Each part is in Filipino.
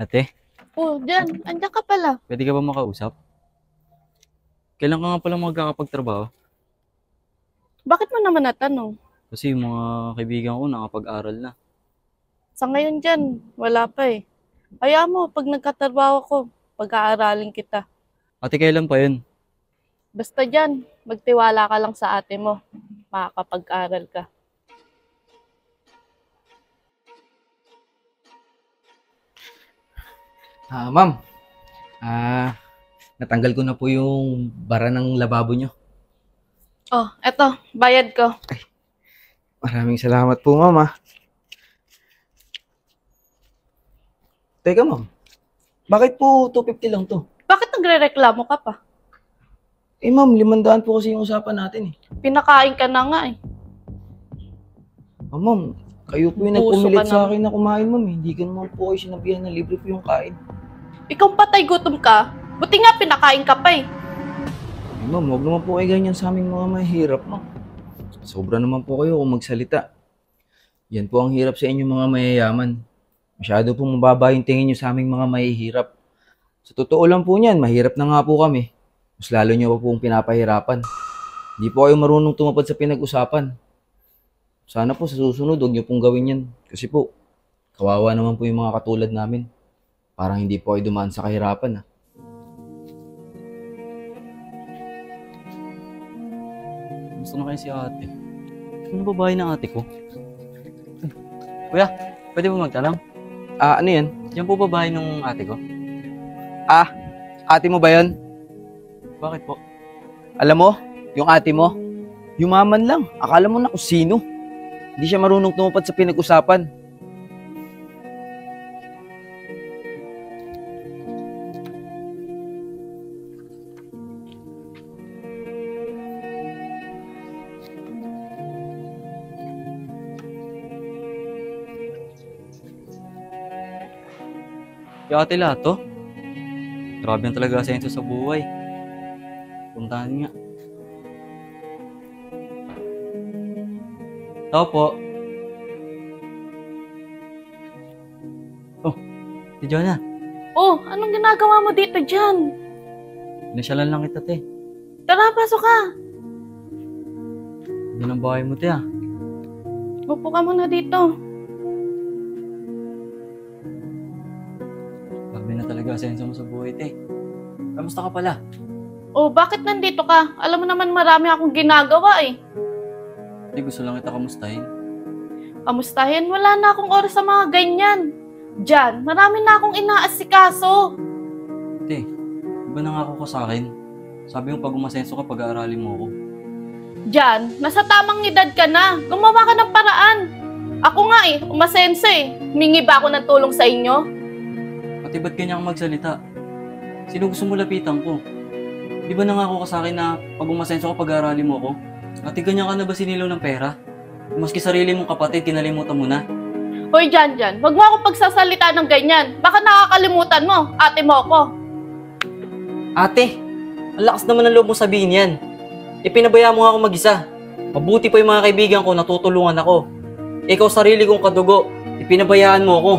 Ate, Oh, Jan, andiyan ka pala. pwede ka ba makausap? Kailan ka nga pala magkakapagtrabaho? Bakit mo naman natanong? Kasi yung mga kaibigan ko nakapag-aral na. Sa ngayon Jan, wala pa eh. Hayaan mo, pag nagkatrabaho ko, pag-aaralin kita. Ate, kailan pa yun? Basta Jan, magtiwala ka lang sa ate mo. Makakapag-aral ka. Ma'am, ah, natanggal ko na po yung bara ng lababo nyo. Oh, eto, bayad ko. Maraming salamat po, ma'am, Teka, ma'am, bakit po 250 lang to? Bakit nagre-reklamo ka pa? Ma'am, 500 po kasi yung usapan natin, eh. Pinakain ka na nga eh. Ma'am, kayo po yung Puso nagpumilit ka sa na. akin na kumain, ma'am, eh. Hindi ko naman po kayo sinabihan na libre po yung kain. Ikaw patay gutom ka. Buti nga pinakain ka pa eh. Ma'am, huwag naman po kayo ganyan sa aming mga mahirap, ma'am. Sobra naman po kayo kung magsalita. Yan po ang hirap sa inyo mga mayayaman. Masyado po mababa yung tingin nyo sa aming mga mahihirap. Sa totoo lang po niyan, mahirap na nga po kami. Mas lalo nyo pa pong pinapahirapan. Hindi po kayo marunong tumapad sa pinag-usapan. Sana po sa susunod, huwag nyo pong gawin yan. Kasi po, kawawa naman po yung mga katulad namin. Parang hindi po kayo dumaan sa kahirapan. Gusto na kayo si ate. Ano babae ng ate ko? Kuya, pwede mo magtanong? Ano yan? Yan po babae ng ate ko? Ate mo ba yan? Bakit po? Alam mo, yung ate mo, yumaman lang. Akala mo na kung sino. Hindi siya marunong tumupad sa pinag-usapan. Yung ate Lato? Grabe yan talaga asenso sa buhay. Puntahan nga. Tao po. Oh, si Jonah. Oh, anong ginagawa mo dito Jan? Pinasyalan lang kita, te. Tara, pasok ka. Yan ang bahay mo, te, ah. Upo ka muna dito. Grabe na talaga asenso mo sa buhay, te. Kamusta ka pala? Oh, bakit nandito ka? Alam mo naman marami akong ginagawa eh. Te, gusto lang kita kamustahin. Kamustahin? Wala na akong oras sa mga ganyan. Diyan, marami na akong inaasikaso. Te, di ba nangako ka sa akin? Sabi mo pag umasenso ka, pag-aaralin mo ako. Diyan, nasa tamang edad ka na. Gumawa ka ng paraan. Ako nga eh, umasenso eh. Humingi ba ako ng tulong sa inyo? Ate, ba't ganyan ka magsalita? Sino gusto mo lapitan ko? Di ba nangako ka sa akin na pag umasenso ka, pag-aaralin mo ako? Ate, ganyan ka na ba sinilaw ng pera? Maski sarili mong kapatid, kinalimutan mo na. Hoy, Jan, wag mo akong pagsasalita ng ganyan. Baka nakakalimutan mo, ate mo ako. Ate, ang lakas naman ng loob mo sabihin yan. Ipinabaya mo nga ako mag-isa. Mabuti pa yung mga kaibigan ko, natutulungan ako. Ikaw sarili kong kadugo, ipinabayaan mo ako.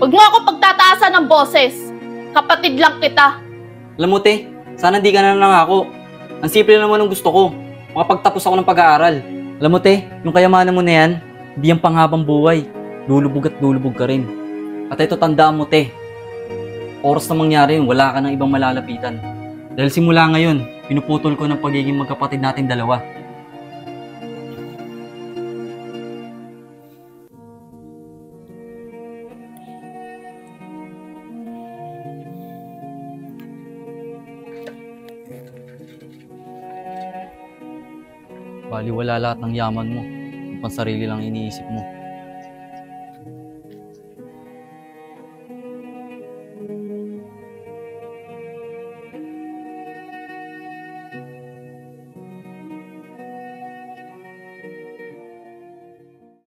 Wag mo ako pagtataasan ng boses. Kapatid lang kita. Alam mo, te, sana di ka na nangako. Ang simple naman ng gusto ko. Makapagtapos ako ng pag-aaral. Alam mo, te, yung kayamanan mo na yan, di ang panghabang buhay. Lulubog at lulubog ka rin. At ito, tandaan mo, te. Oras na mangyari yun, wala ka ng ibang malalapitan. Dahil simula ngayon, pinuputol ko ng pagiging magkapatid natin dalawa. Baliwala lahat ng yaman mo. Ang pansarili lang iniisip mo.